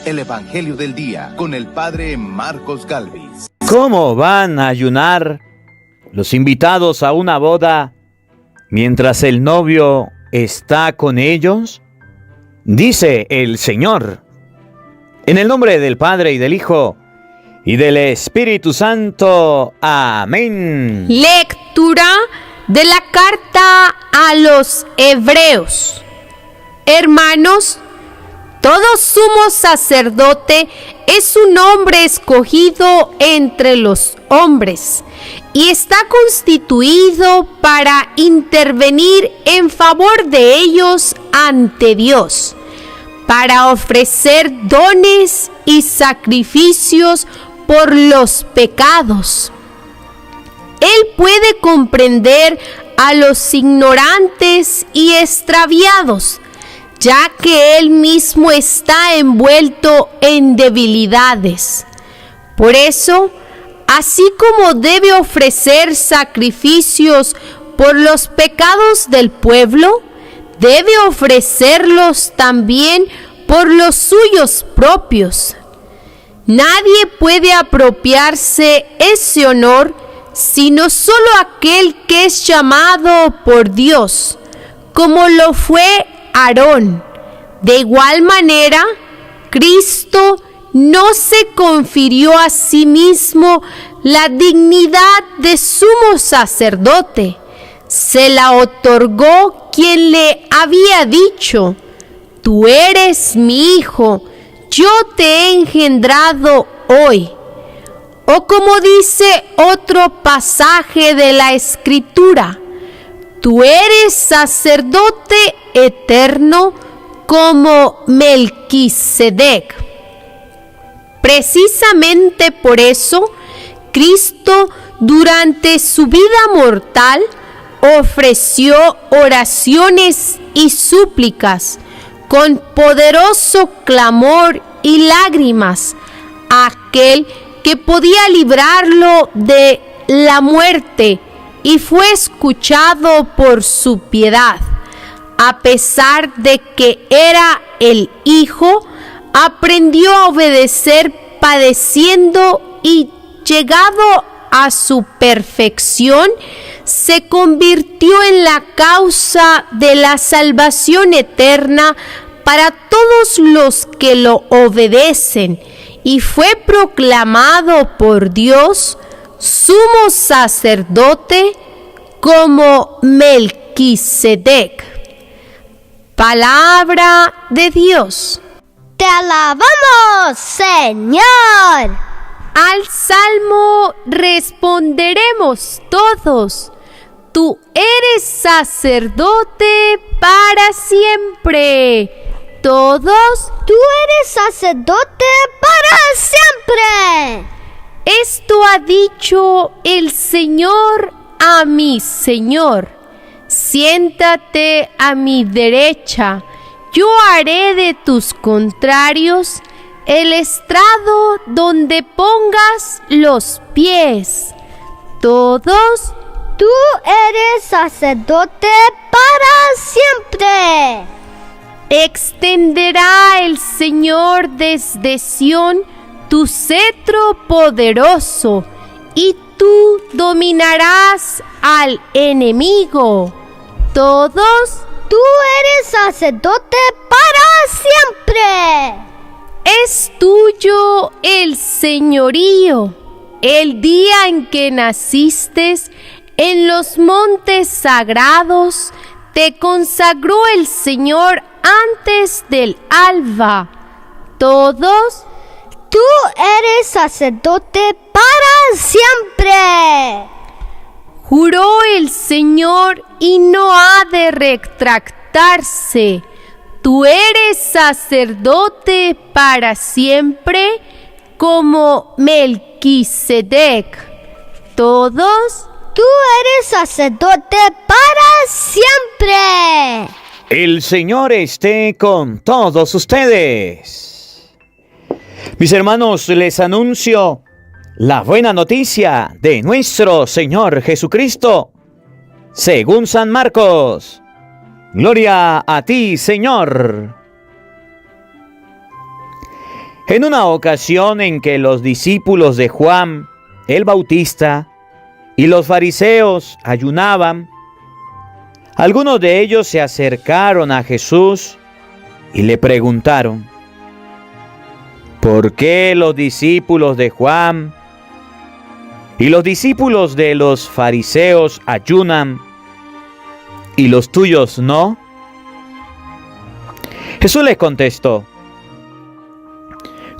el Evangelio del Día con el Padre Marcos Galvis. ¿Cómo van a ayunar los invitados a una boda mientras el novio está con ellos? Dice el Señor. En el nombre del Padre y del Hijo y del Espíritu Santo. Amén. Lectura de la carta a los Hebreos. Hermanos, todo sumo sacerdote es un hombre escogido entre los hombres y está constituido para intervenir en favor de ellos ante Dios, para ofrecer dones y sacrificios por los pecados. Él puede comprender a los ignorantes y extraviados, ya que él mismo está envuelto en debilidades. Por eso, así como debe ofrecer sacrificios por los pecados del pueblo, debe ofrecerlos también por los suyos propios. Nadie puede apropiarse ese honor sino solo aquel que es llamado por Dios, como lo fue Aarón. De igual manera, Cristo no se confirió a sí mismo la dignidad de sumo sacerdote. Se la otorgó quien le había dicho: tú eres mi hijo, yo te he engendrado hoy. O como dice otro pasaje de la Escritura: tú eres sacerdote eterno como Melquisedec. Precisamente por eso, Cristo, durante su vida mortal, ofreció oraciones y súplicas con poderoso clamor y lágrimas a aquel que podía librarlo de la muerte, y fue escuchado por su piedad. A pesar de que era el Hijo, aprendió a obedecer padeciendo, y llegado a su perfección, se convirtió en la causa de la salvación eterna para todos los que lo obedecen, y fue proclamado por Dios sumo sacerdote como Melquisedec. Palabra de Dios. Te alabamos, Señor. Al salmo responderemos todos: tú eres sacerdote para siempre. Todos: tú eres sacerdote para siempre. Esto ha dicho el Señor a mi Señor: siéntate a mi derecha, yo haré de tus contrarios el estrado donde pongas los pies. Todos: tú eres sacerdote para siempre. Extenderá el Señor desde Sión tu cetro poderoso, y tú dominarás al enemigo. Todos: tú eres sacerdote para siempre. Es tuyo el señorío. El día en que naciste en los montes sagrados, te consagró el Señor antes del alba. Todos: tú eres sacerdote para siempre. Juró el Señor y no ha de retractarse: tú eres sacerdote para siempre como Melquisedec. Todos: tú eres sacerdote para siempre. El Señor esté con todos ustedes. Mis hermanos, les anuncio la buena noticia de nuestro Señor Jesucristo, según San Marcos. Gloria a ti, Señor. En una ocasión en que los discípulos de Juan el Bautista y los fariseos ayunaban, algunos de ellos se acercaron a Jesús y le preguntaron: ¿por qué los discípulos de Juan y los discípulos de los fariseos ayunan y los tuyos no? Jesús les contestó: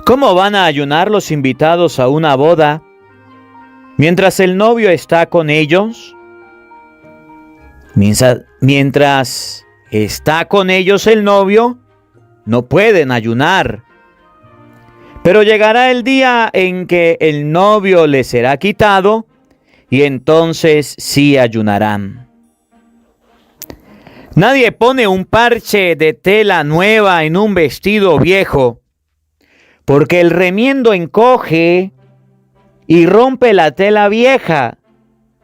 ¿cómo van a ayunar los invitados a una boda mientras el novio está con ellos? Mientras está con ellos el novio, no pueden ayunar. Pero llegará el día en que el novio les será quitado, y entonces sí ayunarán. Nadie pone un parche de tela nueva en un vestido viejo, porque el remiendo encoge y rompe la tela vieja,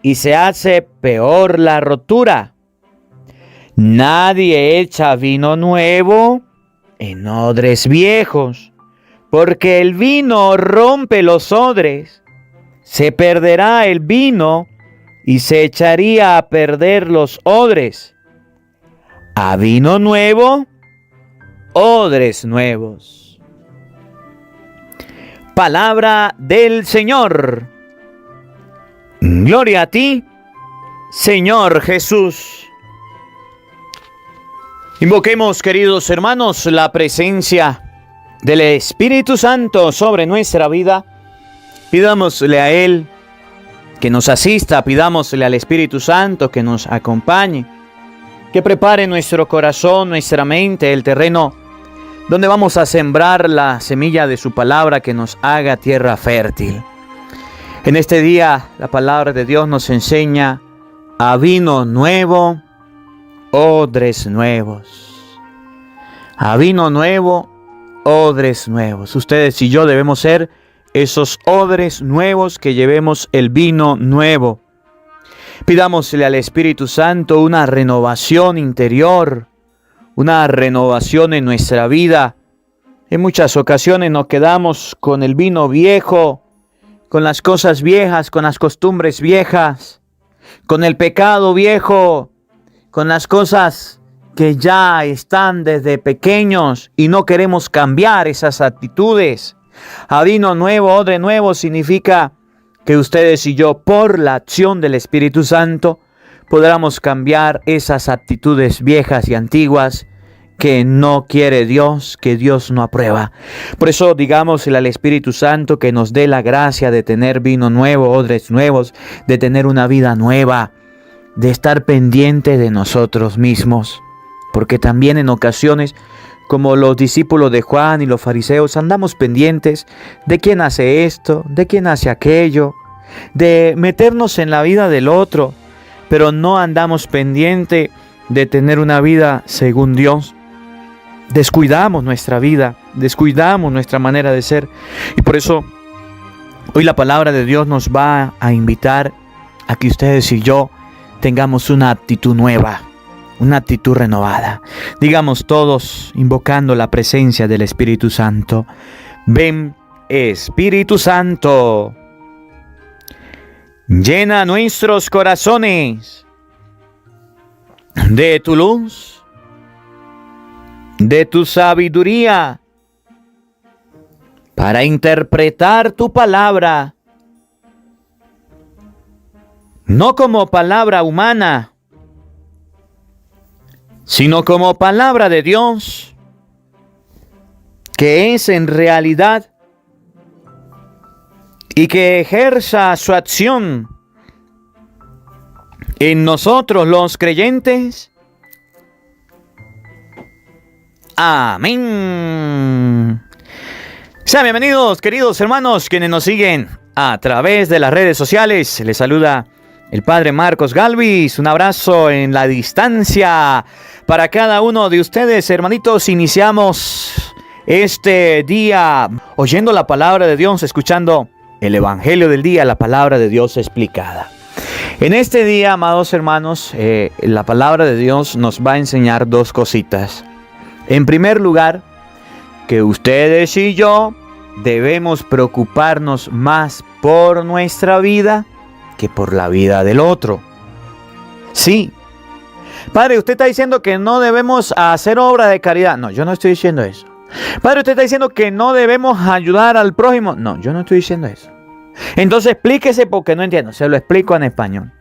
y se hace peor la rotura. Nadie echa vino nuevo en odres viejos, porque el vino rompe los odres. Se perderá el vino y se echaría a perder los odres. A vino nuevo, odres nuevos. Palabra del Señor. Gloria a ti, Señor Jesús. Invoquemos, queridos hermanos, la presencia del Espíritu Santo sobre nuestra vida. Pidámosle a Él que nos asista, pidámosle al Espíritu Santo que nos acompañe, que prepare nuestro corazón, nuestra mente, el terreno donde vamos a sembrar la semilla de su palabra, que nos haga tierra fértil. En este día la palabra de Dios nos enseña: a vino nuevo, odres nuevos. A vino nuevo, odres nuevos. Ustedes y yo debemos ser esos odres nuevos que llevemos el vino nuevo. Pidámosle al Espíritu Santo una renovación interior, una renovación en nuestra vida. En muchas ocasiones nos quedamos con el vino viejo, con las cosas viejas, con las costumbres viejas, con el pecado viejo, con las cosas que ya están desde pequeños y no queremos cambiar esas actitudes. A vino nuevo, odre nuevo significa que ustedes y yo, por la acción del Espíritu Santo, podamos cambiar esas actitudes viejas y antiguas que no quiere Dios, que Dios no aprueba. Por eso digámosle al Espíritu Santo que nos dé la gracia de tener vino nuevo, odres nuevos, de tener una vida nueva, de estar pendiente de nosotros mismos. Porque también en ocasiones, como los discípulos de Juan y los fariseos, andamos pendientes de quién hace esto, de quién hace aquello, de meternos en la vida del otro, pero no andamos pendiente de tener una vida según Dios. Descuidamos nuestra vida, descuidamos nuestra manera de ser. Y por eso hoy la palabra de Dios nos va a invitar a que ustedes y yo tengamos una actitud nueva, una actitud renovada. Digamos todos, invocando la presencia del Espíritu Santo: ven, Espíritu Santo, llena nuestros corazones de tu luz, de tu sabiduría, para interpretar tu palabra, no como palabra humana, sino como palabra de Dios, que es en realidad, y que ejerza su acción en nosotros los creyentes. Amén. Sean bienvenidos, queridos hermanos, quienes nos siguen a través de las redes sociales. Les saluda el Padre Marcos Galvis. Un abrazo en la distancia para cada uno de ustedes, hermanitos. Iniciamos este día oyendo la palabra de Dios, escuchando el Evangelio del día, la palabra de Dios explicada. En este día, amados hermanos, la palabra de Dios nos va a enseñar dos cositas. En primer lugar, que ustedes y yo debemos preocuparnos más por nuestra vida que por la vida del otro. Sí. Padre, usted está diciendo que no debemos hacer obra de caridad. No, yo no estoy diciendo eso. Padre, usted está diciendo que no debemos ayudar al prójimo. No, yo no estoy diciendo eso. Entonces explíquese porque no entiendo. Se lo explico en español.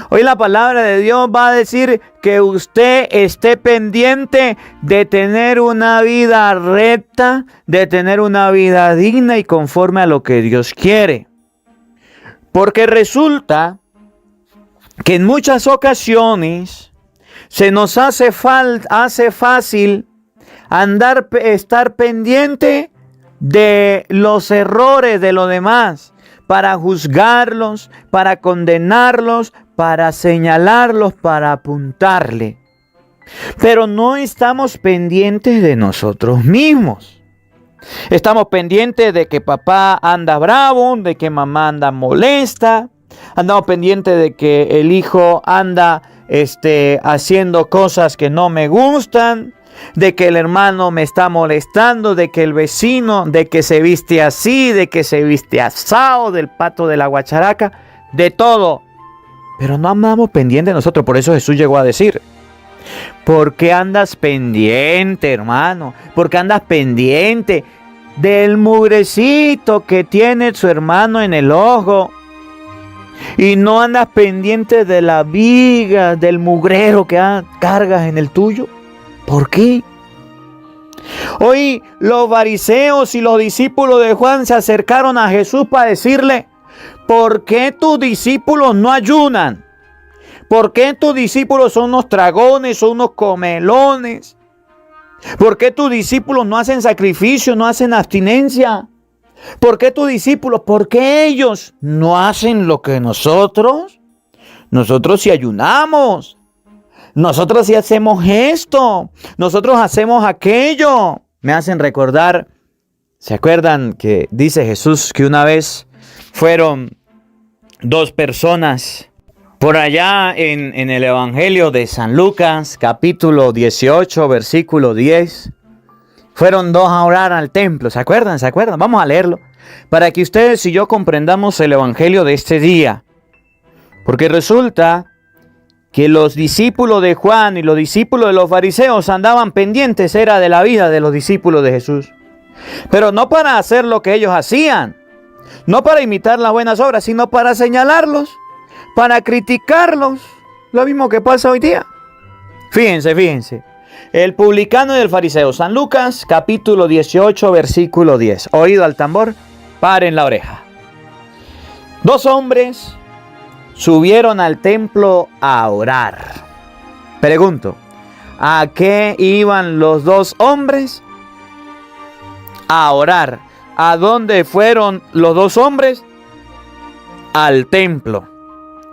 Hoy la palabra de Dios va a decir que usted esté pendiente de tener una vida recta, de tener una vida digna y conforme a lo que Dios quiere. Porque resulta que en muchas ocasiones se nos hace fácil estar pendiente de los errores de los demás, para juzgarlos, para condenarlos, para señalarlos, para apuntarle. Pero no estamos pendientes de nosotros mismos. Estamos pendientes de que papá anda bravo, de que mamá anda molesta. Andamos pendientes de que el hijo anda haciendo cosas que no me gustan. De que el hermano me está molestando, de que el vecino, de que se viste así, de que se viste asado, del pato de la guacharaca, de todo. Pero no andamos pendientes de nosotros. Por eso Jesús llegó a decir: ¿por qué andas pendiente, hermano? ¿Por qué andas pendiente del mugrecito que tiene su hermano en el ojo? Y no andas pendiente de la viga, del mugrero que cargas en el tuyo. ¿Por qué? Hoy los fariseos y los discípulos de Juan se acercaron a Jesús para decirle: ¿por qué tus discípulos no ayunan? ¿Por qué tus discípulos son unos tragones, son unos comelones? ¿Por qué tus discípulos no hacen sacrificio, no hacen abstinencia? ¿Por qué tus discípulos, por qué ellos no hacen lo que nosotros? Nosotros sí ayunamos. Nosotros sí hacemos esto. Nosotros hacemos aquello. Me hacen recordar, ¿se acuerdan que dice Jesús que una vez fueron dos personas por allá en el Evangelio de San Lucas, capítulo 18, versículo 10? Fueron dos a orar al templo. ¿Se acuerdan? ¿Se acuerdan? Vamos a leerlo para que ustedes y yo comprendamos el Evangelio de este día. Porque resulta que los discípulos de Juan y los discípulos de los fariseos andaban pendientes, era de la vida de los discípulos de Jesús. Pero no para hacer lo que ellos hacían, no para imitar las buenas obras, sino para señalarlos, para criticarlos. Lo mismo que pasa hoy día. Fíjense. El publicano y el fariseo. San Lucas, capítulo 18, versículo 10. Oído al tambor, paren la oreja. Dos hombres subieron al templo a orar. Pregunto, ¿a qué iban los dos hombres? A orar. ¿A dónde fueron los dos hombres? Al templo.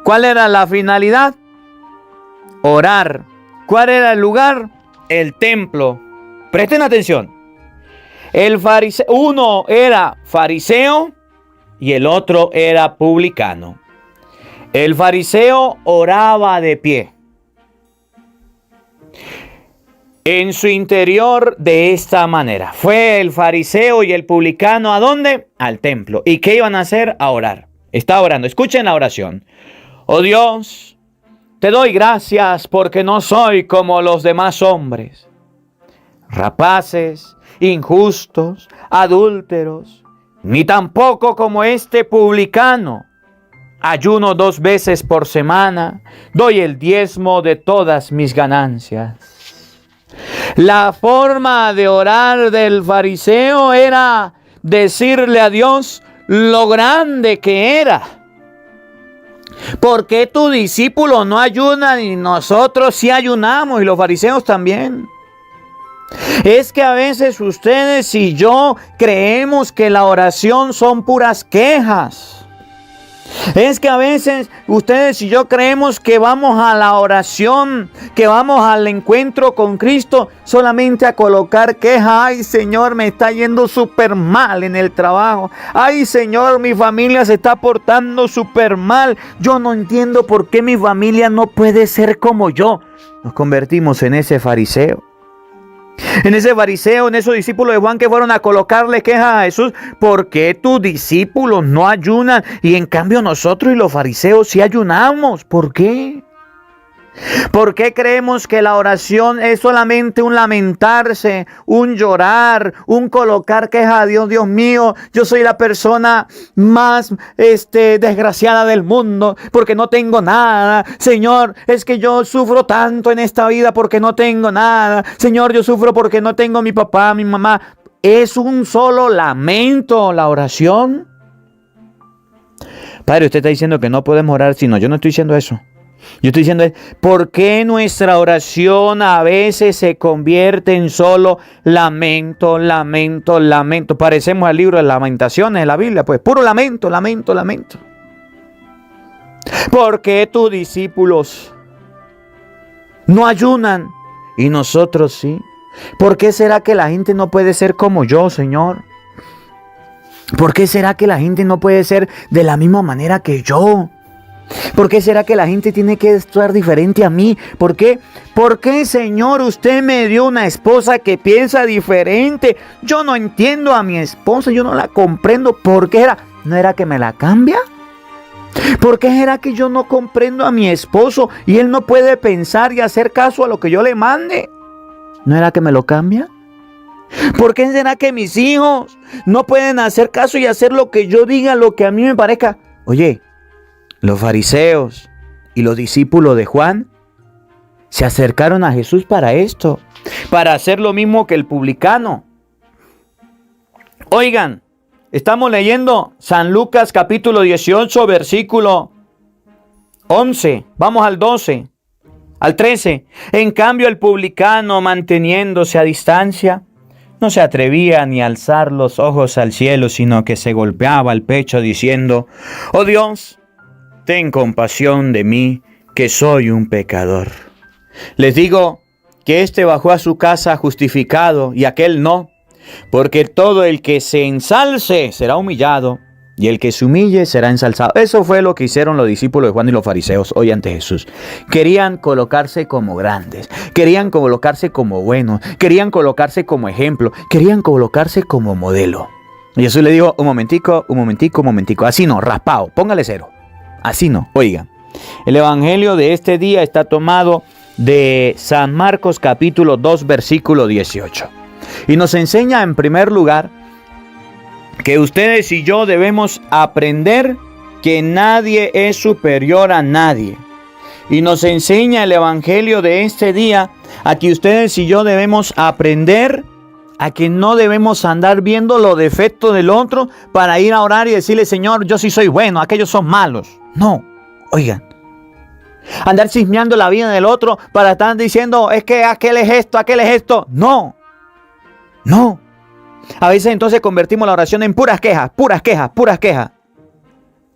¿Cuál era la finalidad? Orar. ¿Cuál era el lugar? El templo. Presten atención. Uno era fariseo y el otro era publicano. El fariseo oraba de pie en su interior de esta manera. Fue el fariseo y el publicano, ¿a dónde? Al templo. ¿Y qué iban a hacer? A orar. Está orando. Escuchen la oración. Oh Dios, te doy gracias porque no soy como los demás hombres, rapaces, injustos, adúlteros, ni tampoco como este publicano. Ayuno 2 veces por semana, doy el diezmo de todas mis ganancias. La forma de orar del fariseo era decirle a Dios lo grande que era. ¿Por qué tus discípulos no ayunan y nosotros sí ayunamos y los fariseos también? Es que a veces ustedes y yo creemos que la oración son puras quejas. Es que a veces ustedes y yo creemos que vamos a la oración, que vamos al encuentro con Cristo solamente a colocar quejas. Ay, Señor, me está yendo súper mal en el trabajo. Ay, Señor, mi familia se está portando súper mal. Yo no entiendo por qué mi familia no puede ser como yo. Nos convertimos en ese fariseo. En ese fariseo, en esos discípulos de Juan que fueron a colocarle quejas a Jesús. ¿Por qué tus discípulos no ayunan y en cambio nosotros y los fariseos sí ayunamos? ¿Por qué? ¿Por qué creemos que la oración es solamente un lamentarse, un llorar, un colocar queja a Dios? Dios mío, yo soy la persona más desgraciada del mundo porque no tengo nada. Señor, es que yo sufro tanto en esta vida porque no tengo nada. Señor, yo sufro porque no tengo mi papá, mi mamá. ¿Es un solo lamento la oración? Padre, usted está diciendo que no podemos orar, sino yo no estoy diciendo eso. Yo estoy diciendo, ¿por qué nuestra oración a veces se convierte en solo lamento, lamento, lamento? Parecemos al libro de Lamentaciones de la Biblia, pues puro lamento, lamento, lamento. ¿Por qué tus discípulos no ayunan y nosotros sí? ¿Por qué será que la gente no puede ser como yo, Señor? ¿Por qué será que la gente no puede ser de la misma manera que yo? ¿Por qué será que la gente tiene que estar diferente a mí? ¿Por qué? ¿Por qué, Señor, usted me dio una esposa que piensa diferente? Yo no entiendo a mi esposa, yo no la comprendo. ¿Por qué era? ¿No era que me la cambia? ¿Por qué era que yo no comprendo a mi esposo y él no puede pensar y hacer caso a lo que yo le mande? ¿No era que me lo cambia? ¿Por qué será que mis hijos no pueden hacer caso y hacer lo que yo diga, lo que a mí me parezca? Oye, los fariseos y los discípulos de Juan se acercaron a Jesús para esto, para hacer lo mismo que el publicano. Oigan, estamos leyendo San Lucas capítulo 18, versículo 11. Vamos al 12, al 13. En cambio, el publicano, manteniéndose a distancia, no se atrevía ni a alzar los ojos al cielo, sino que se golpeaba el pecho diciendo: «Oh Dios, ten compasión de mí, que soy un pecador». Les digo que este bajó a su casa justificado y aquel no, porque todo el que se ensalce será humillado y el que se humille será ensalzado. Eso fue lo que hicieron los discípulos de Juan y los fariseos hoy ante Jesús. Querían colocarse como grandes, querían colocarse como buenos, querían colocarse como ejemplo, querían colocarse como modelo. Y Jesús le dijo: un momentico, así no, raspado, póngale 0. Así no. Oiga, el evangelio de este día está tomado de San Marcos capítulo 2 versículo 18. Y nos enseña en primer lugar que ustedes y yo debemos aprender que nadie es superior a nadie. Y nos enseña el evangelio de este día a que ustedes y yo debemos aprender a que no debemos andar viendo los defectos del otro para ir a orar y decirle: Señor, yo sí soy bueno, aquellos son malos. No, oigan, andar chismeando la vida del otro para estar diciendo: es que aquel es esto, aquel es esto. No, no. A veces entonces convertimos la oración en puras quejas, puras quejas, puras quejas.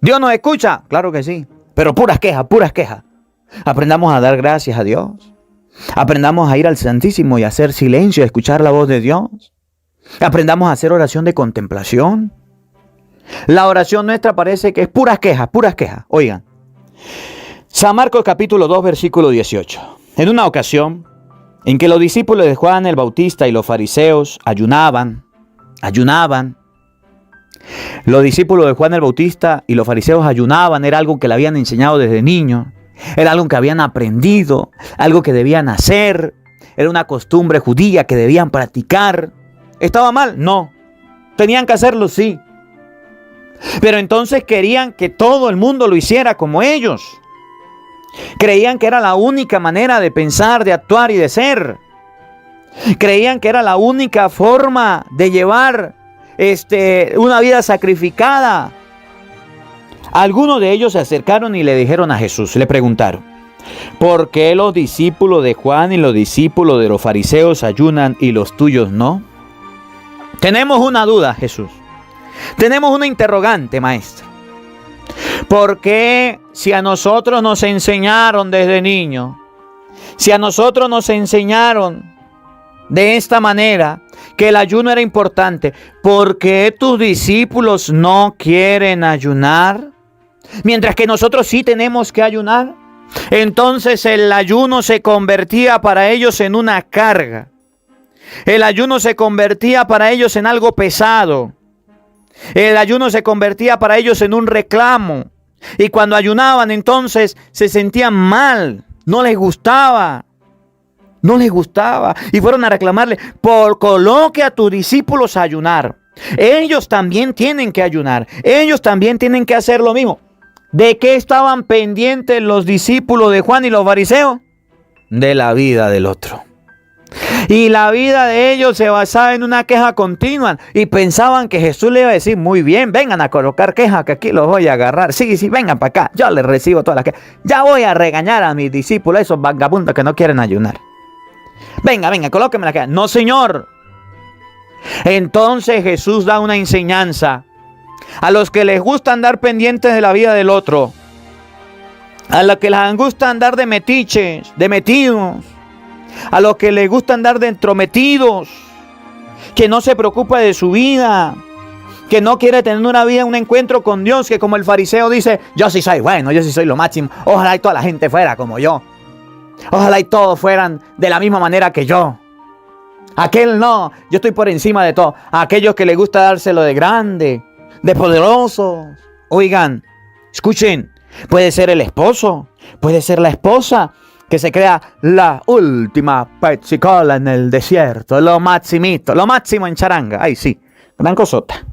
¿Dios nos escucha? Claro que sí, pero puras quejas, puras quejas. Aprendamos a dar gracias a Dios. Aprendamos a ir al Santísimo y a hacer silencio, a escuchar la voz de Dios. Aprendamos a hacer oración de contemplación. La oración nuestra parece que es puras quejas, puras quejas. Oigan, San Marcos capítulo 2 versículo 18. En una ocasión en que los discípulos de Juan el Bautista y los fariseos ayunaban. Los discípulos de Juan el Bautista y los fariseos ayunaban. Era algo que le habían enseñado desde niños. Era algo que habían aprendido, algo que debían hacer. Era una costumbre judía que debían practicar. ¿Estaba mal? No. ¿Tenían que hacerlo? Sí. Pero entonces querían que todo el mundo lo hiciera como ellos. Creían que era la única manera de pensar, de actuar y de ser. Creían que era la única forma de llevar una vida sacrificada. Algunos de ellos se acercaron y le dijeron a Jesús, le preguntaron: ¿por qué los discípulos de Juan y los discípulos de los fariseos ayunan y los tuyos no? Tenemos una duda, Jesús. Tenemos una interrogante, maestro. ¿Por qué si a nosotros nos enseñaron desde niños, si a nosotros nos enseñaron de esta manera que el ayuno era importante, por qué tus discípulos no quieren ayunar? Mientras que nosotros sí tenemos que ayunar. Entonces el ayuno se convertía para ellos en una carga. El ayuno se convertía para ellos en algo pesado. El ayuno se convertía para ellos en un reclamo. Y cuando ayunaban, entonces se sentían mal. No les gustaba. No les gustaba. Y fueron a reclamarle: coloque a tus discípulos a ayunar. Ellos también tienen que ayunar. Ellos también tienen que hacer lo mismo. ¿De qué estaban pendientes los discípulos de Juan y los fariseos? De la vida del otro. Y la vida de ellos se basaba en una queja continua. Y pensaban que Jesús le iba a decir: muy bien, vengan a colocar quejas, que aquí los voy a agarrar. Sí, vengan para acá, yo les recibo todas las quejas. Ya voy a regañar a mis discípulos, esos vagabundos que no quieren ayunar. Venga, colóquenme la queja. No, Señor. Entonces Jesús da una enseñanza a los que les gusta andar pendientes de la vida del otro, a los que les gusta andar de metiches, de metidos, a los que les gusta andar de entrometidos, que no se preocupa de su vida, que no quiere tener una vida, un encuentro con Dios, que como el fariseo dice: yo sí soy bueno, yo sí soy lo máximo, ojalá y toda la gente fuera como yo, ojalá y todos fueran de la misma manera que yo. Aquel no, yo estoy por encima de todo. A aquellos que les gusta dárselo de grande, de poderosos. Oigan, escuchen, puede ser el esposo, puede ser la esposa, que se crea la última Pepsi Cola en el desierto, lo maximito, lo máximo en charanga. Ay, sí, gran cosota.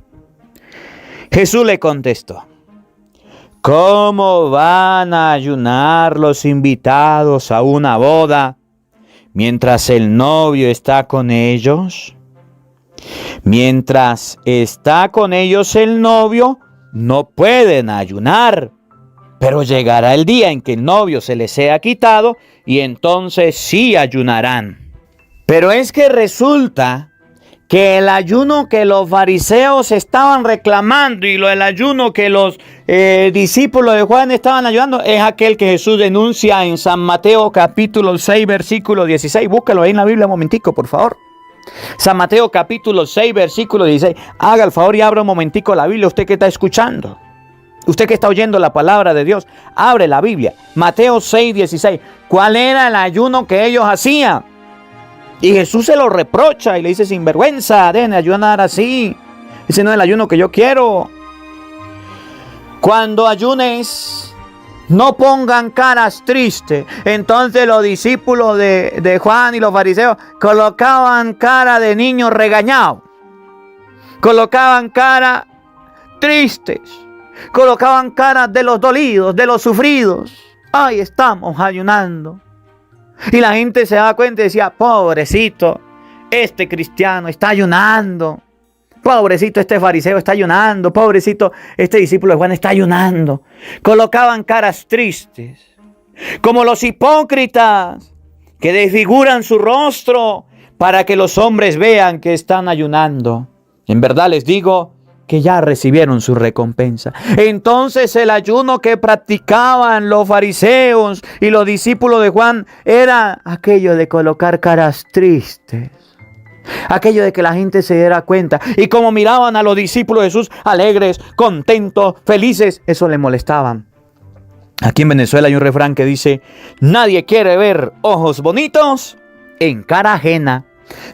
Jesús le contestó: ¿cómo van a ayunar los invitados a una boda mientras el novio está con ellos? Mientras está con ellos el novio, no pueden ayunar. Pero llegará el día en que el novio se les sea quitado y entonces sí ayunarán. Pero es que resulta que el ayuno que los fariseos estaban reclamando y el ayuno que los discípulos de Juan estaban ayudando es aquel que Jesús denuncia en San Mateo capítulo 6 versículo 16. Búscalo ahí en la Biblia un momentico, por favor. San Mateo capítulo 6 versículo 16. Haga el favor y abra un momentico la Biblia, usted que está escuchando. Usted que está oyendo la palabra de Dios, abre la Biblia. Mateo 6, 16. ¿Cuál era el ayuno que ellos hacían? Y Jesús se lo reprocha y le dice: sinvergüenza, dejen de ayunar así. Ese no es el ayuno que yo quiero. Cuando ayunes, no pongan caras tristes. Entonces los discípulos de Juan y los fariseos colocaban cara de niños regañados. Colocaban cara tristes. Colocaban caras de los dolidos, de los sufridos. Ay, estamos ayunando. Y la gente se daba cuenta y decía: pobrecito, este cristiano está ayunando. Pobrecito, este fariseo está ayunando. Pobrecito, este discípulo de Juan está ayunando. Colocaban caras tristes, como los hipócritas que desfiguran su rostro para que los hombres vean que están ayunando. En verdad les digo que ya recibieron su recompensa. Entonces el ayuno que practicaban los fariseos y los discípulos de Juan era aquello de colocar caras tristes, aquello de que la gente se diera cuenta. Y como miraban a los discípulos de Jesús alegres, contentos, felices, eso les molestaban. Aquí en Venezuela hay un refrán que dice: nadie quiere ver ojos bonitos en cara ajena.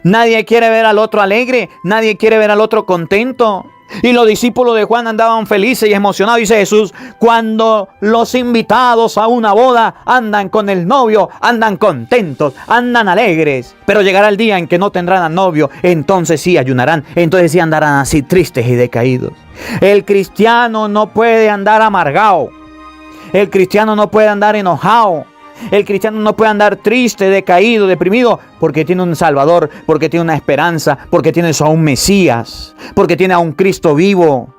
Nadie quiere ver al otro alegre, nadie quiere ver al otro contento. Y los discípulos de Juan andaban felices y emocionados. Dice Jesús: cuando los invitados a una boda andan con el novio, andan contentos, andan alegres. Pero llegará el día en que no tendrán al novio, entonces sí ayunarán, entonces sí andarán así tristes y decaídos. El cristiano no puede andar amargado. El cristiano no puede andar enojado. El cristiano no puede andar triste, decaído, deprimido, porque tiene un Salvador, porque tiene una esperanza, porque tiene a un Mesías, porque tiene a un Cristo vivo.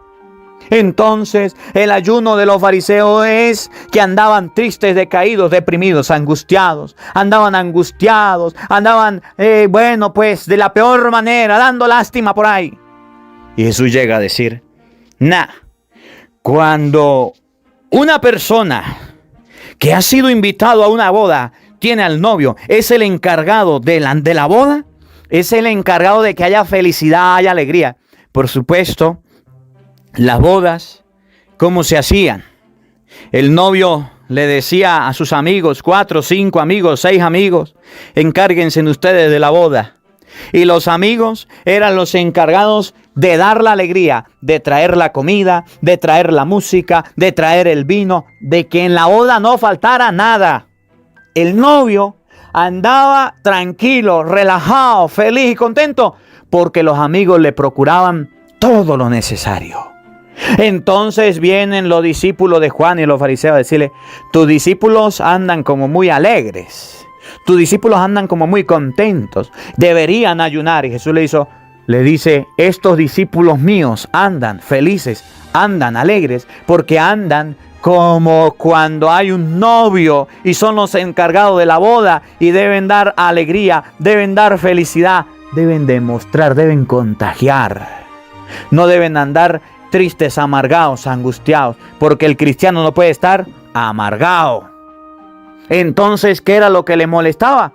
Entonces, el ayuno de los fariseos es que andaban tristes, decaídos, deprimidos, angustiados. Andaban angustiados, andaban, pues de la peor manera, dando lástima por ahí. Y Jesús llega a decir: cuando una persona que ha sido invitado a una boda tiene al novio, es el encargado de la boda, es el encargado de que haya felicidad, haya alegría. Por supuesto, las bodas, ¿cómo se hacían? El novio le decía a sus amigos, 4, 5 amigos, 6 amigos: encárguense ustedes de la boda. Y los amigos eran los encargados de dar la alegría, de traer la comida, de traer la música, de traer el vino, de que en la boda no faltara nada. El novio andaba tranquilo, relajado, feliz y contento porque los amigos le procuraban todo lo necesario. Entonces vienen los discípulos de Juan y los fariseos a decirle: tus discípulos andan como muy alegres, tus discípulos andan como muy contentos, deberían ayunar. Y Jesús le dice: estos discípulos míos andan felices, andan alegres, porque andan como cuando hay un novio y son los encargados de la boda y deben dar alegría, deben dar felicidad, deben demostrar, deben contagiar. No deben andar tristes, amargados, angustiados, porque el cristiano no puede estar amargado. Entonces, ¿qué era lo que le molestaba?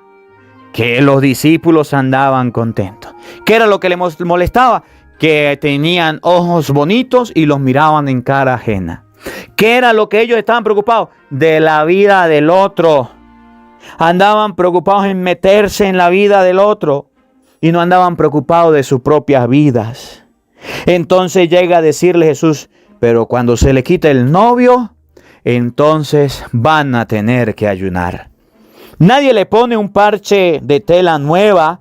Que los discípulos andaban contentos. ¿Qué era lo que le molestaba? Que tenían ojos bonitos y los miraban en cara ajena. ¿Qué era lo que ellos estaban preocupados? De la vida del otro. Andaban preocupados en meterse en la vida del otro y no andaban preocupados de sus propias vidas. Entonces llega a decirle Jesús: pero cuando se le quite el novio, entonces van a tener que ayunar. Nadie le pone un parche de tela nueva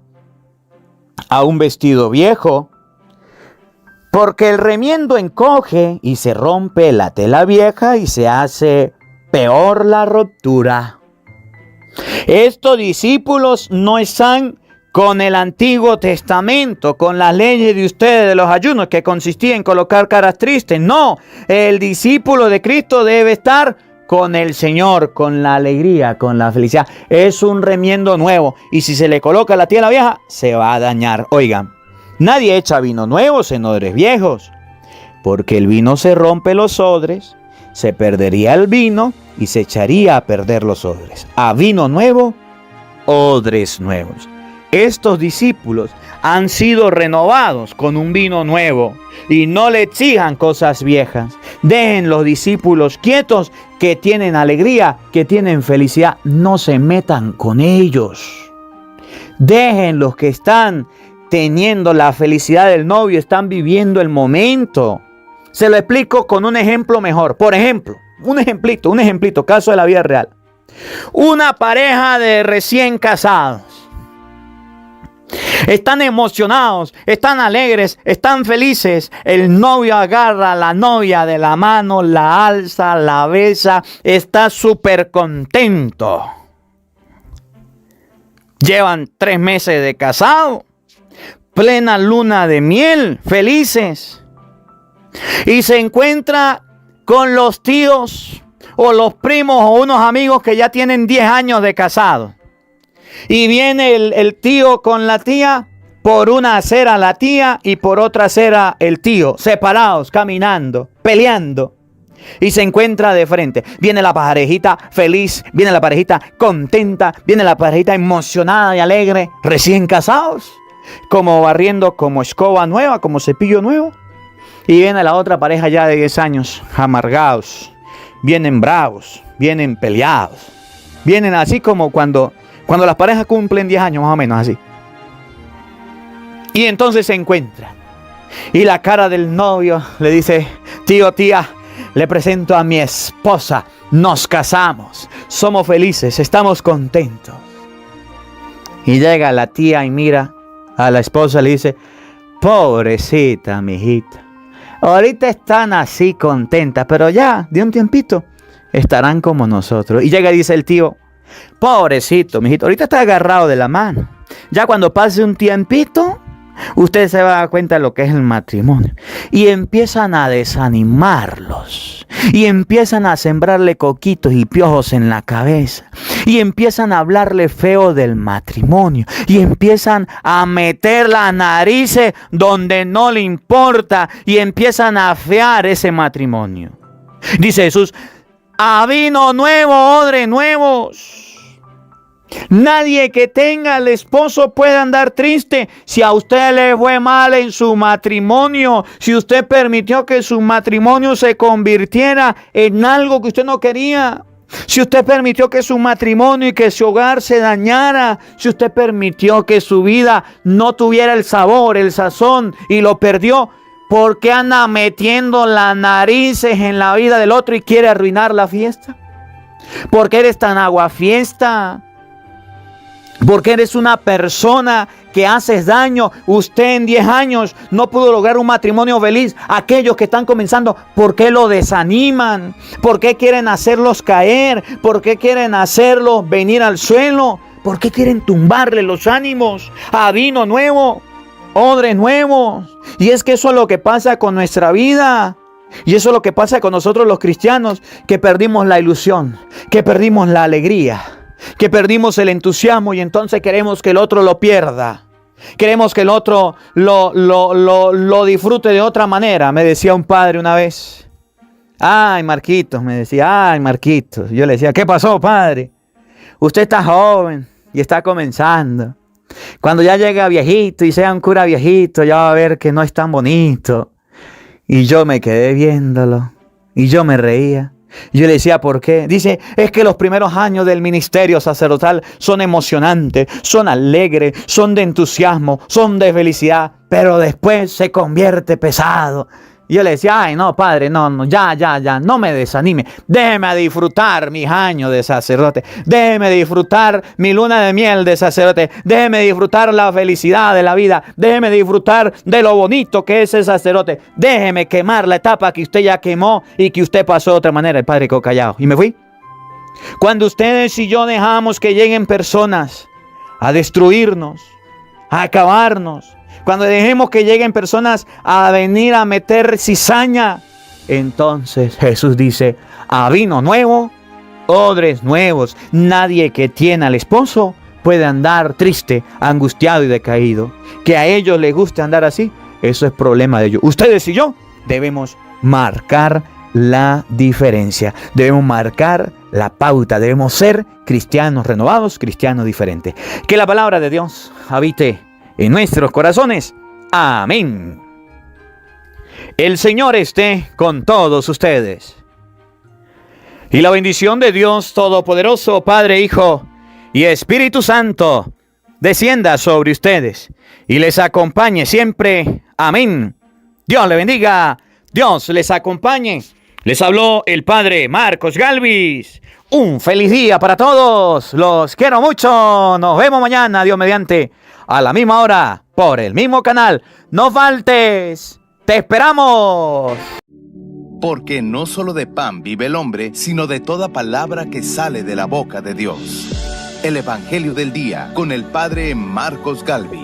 a un vestido viejo, porque el remiendo encoge y se rompe la tela vieja y se hace peor la ruptura. Estos discípulos no están con el Antiguo Testamento, con las leyes de ustedes de los ayunos, que consistía en colocar caras tristes. No, el discípulo de Cristo debe estar con el Señor, con la alegría, con la felicidad. Es un remiendo nuevo, y si se le coloca la tela vieja, se va a dañar. Oigan, nadie echa vino nuevo en odres viejos, porque el vino se rompe los odres, se perdería el vino y se echaría a perder los odres. A vino nuevo, odres nuevos. Estos discípulos han sido renovados con un vino nuevo y no le exijan cosas viejas. Dejen los discípulos quietos, que tienen alegría, que tienen felicidad. No se metan con ellos. Dejen los que están teniendo la felicidad del novio, están viviendo el momento. Se lo explico con un ejemplo mejor. Por ejemplo, un ejemplito, caso de la vida real. Una pareja de recién casados. Están emocionados, están alegres, están felices. El novio agarra a la novia de la mano, la alza, la besa, está súper contento. Llevan 3 meses de casado, plena luna de miel, felices. Y se encuentra con los tíos o los primos o unos amigos que ya tienen 10 años de casado. Y viene el tío con la tía, por una acera la tía y por otra acera el tío, separados, caminando, peleando. Y se encuentra de frente. Viene la parejita feliz, viene la parejita contenta, viene la parejita emocionada y alegre, recién casados, como barriendo, como escoba nueva, como cepillo nuevo. Y viene la otra pareja ya de 10 años, amargados, vienen bravos, vienen peleados. Vienen así como cuando las parejas cumplen 10 años, más o menos así. Y entonces se encuentran. Y la cara del novio le dice: tío, tía, le presento a mi esposa. Nos casamos. Somos felices, estamos contentos. Y llega la tía y mira a la esposa y le dice: pobrecita, mijita. Ahorita están así contentas, pero ya, de un tiempito, estarán como nosotros. Y llega y dice el tío: pobrecito, mijito, ahorita está agarrado de la mano. Ya cuando pase un tiempito, usted se va a dar cuenta de lo que es el matrimonio. Y empiezan a desanimarlos. Y empiezan a sembrarle coquitos y piojos en la cabeza. Y empiezan a hablarle feo del matrimonio. Y empiezan a meter las narices donde no le importa. Y empiezan a afear ese matrimonio. Dice Jesús: a vino nuevo, odres nuevos. Nadie que tenga al esposo puede andar triste. Si a usted le fue mal en su matrimonio, si usted permitió que su matrimonio se convirtiera en algo que usted no quería, si usted permitió que su matrimonio y que su hogar se dañara, si usted permitió que su vida no tuviera el sabor, el sazón y lo perdió, ¿por qué anda metiendo las narices en la vida del otro y quiere arruinar la fiesta? ¿Por qué eres tan aguafiesta? Porque eres una persona que haces daño. Usted en 10 años no pudo lograr un matrimonio feliz. Aquellos que están comenzando, ¿por qué lo desaniman? ¿Por qué quieren hacerlos caer? ¿Por qué quieren hacerlos venir al suelo? ¿Por qué quieren tumbarle los ánimos a vino nuevo, odres nuevos? Y es que eso es lo que pasa con nuestra vida. Y eso es lo que pasa con nosotros los cristianos, que perdimos la ilusión, que perdimos la alegría, que perdimos el entusiasmo y entonces queremos que el otro lo pierda. Queremos que el otro lo disfrute de otra manera. Me decía un padre una vez. Ay, Marquitos, me decía, ay, Marquitos. Yo le decía, ¿qué pasó, padre? Usted está joven y está comenzando. Cuando ya llega viejito y sea un cura viejito, ya va a ver que no es tan bonito. Y yo me quedé viéndolo y yo me reía. Yo le decía, ¿por qué? Dice, es que los primeros años del ministerio sacerdotal son emocionantes, son alegres, son de entusiasmo, son de felicidad, pero después se convierte pesado. Y yo le decía, ay, no, padre, no, ya, no me desanime. Déjeme disfrutar mis años de sacerdote. Déjeme disfrutar mi luna de miel de sacerdote. Déjeme disfrutar la felicidad de la vida. Déjeme disfrutar de lo bonito que es el sacerdote. Déjeme quemar la etapa que usted ya quemó y que usted pasó de otra manera. El padre quedó callado y me fui. Cuando ustedes y yo dejamos que lleguen personas a destruirnos, a acabarnos, cuando dejemos que lleguen personas a venir a meter cizaña, entonces Jesús dice, a vino nuevo, odres nuevos. Nadie que tiene al esposo puede andar triste, angustiado y decaído. Que a ellos les guste andar así, eso es problema de ellos. Ustedes y yo debemos marcar la diferencia. Debemos marcar la pauta. Debemos ser cristianos renovados, cristianos diferentes. Que la palabra de Dios habite en nuestros corazones. Amén. El Señor esté con todos ustedes. Y la bendición de Dios Todopoderoso, Padre, Hijo y Espíritu Santo, descienda sobre ustedes y les acompañe siempre. Amén. Dios le bendiga. Dios les acompañe. Les habló el Padre Marcos Galvis. Un feliz día para todos. Los quiero mucho. Nos vemos mañana, Dios mediante, a la misma hora, por el mismo canal. No faltes. ¡Te esperamos! Porque no solo de pan vive el hombre, sino de toda palabra que sale de la boca de Dios. El Evangelio del Día, con el Padre Marcos Galvis.